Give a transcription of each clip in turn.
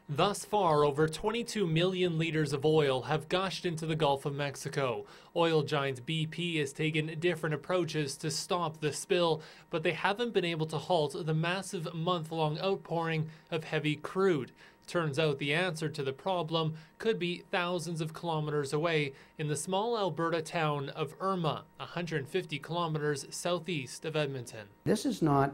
Thus far, over 22 million liters of oil have gushed into the Gulf of Mexico. Oil giant BP has taken different approaches to stop the spill, but they haven't been able to halt the massive month-long outpouring of heavy crude. Turns out the answer to the problem could be thousands of kilometers away in the small Alberta town of Irma, 150 kilometers southeast of Edmonton. This is not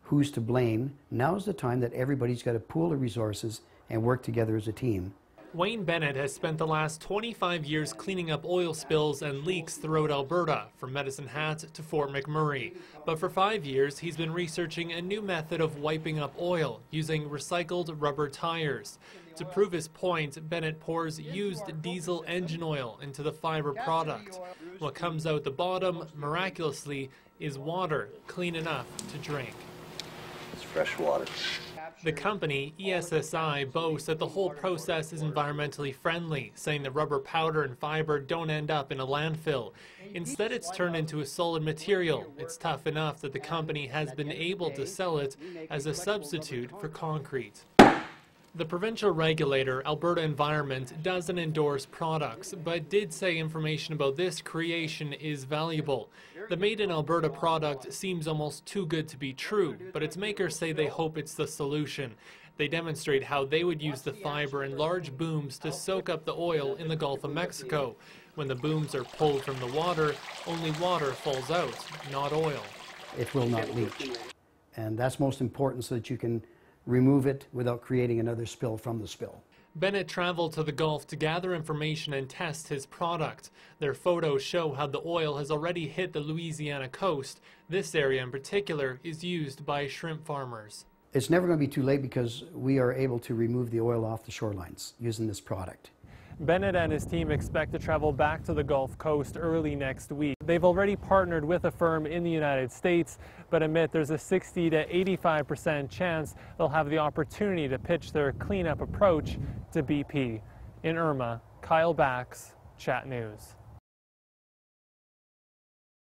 who's to blame. Now is the time that everybody's got to pool their resources and work together as a team. Wayne Bennett has spent the last 25 years cleaning up oil spills and leaks throughout Alberta, from Medicine Hat to Fort McMurray. But for 5 years, he's been researching a new method of wiping up oil using recycled rubber tires. To prove his point, Bennett pours used diesel engine oil into the fiber product. What comes out the bottom, miraculously, is water clean enough to drink. It's fresh water. The company, ESSI, boasts that the whole process is environmentally friendly, saying the rubber powder and fiber don't end up in a landfill. Instead, it's turned into a solid material. It's tough enough that the company has been able to sell it as a substitute for concrete. The provincial regulator, Alberta Environment, doesn't endorse products, but did say information about this creation is valuable. The Made in Alberta product seems almost too good to be true, but its makers say they hope it's the solution. They demonstrate how they would use the fiber in large booms to soak up the oil in the Gulf of Mexico. When the booms are pulled from the water, only water falls out, not oil. It will not leach. And that's most important so that you can remove it without creating another spill from the spill. Bennett traveled to the Gulf to gather information and test his product. Their photos show how the oil has already hit the Louisiana coast. This area in particular is used by shrimp farmers. It's never going to be too late because we are able to remove the oil off the shorelines using this product. Bennett and his team expect to travel back to the Gulf Coast early next week. They've already partnered with a firm in the United States, but admit there's a 60 to 85% chance they'll have the opportunity to pitch their cleanup approach to BP. In Irma, Kyle Bax, Chat News.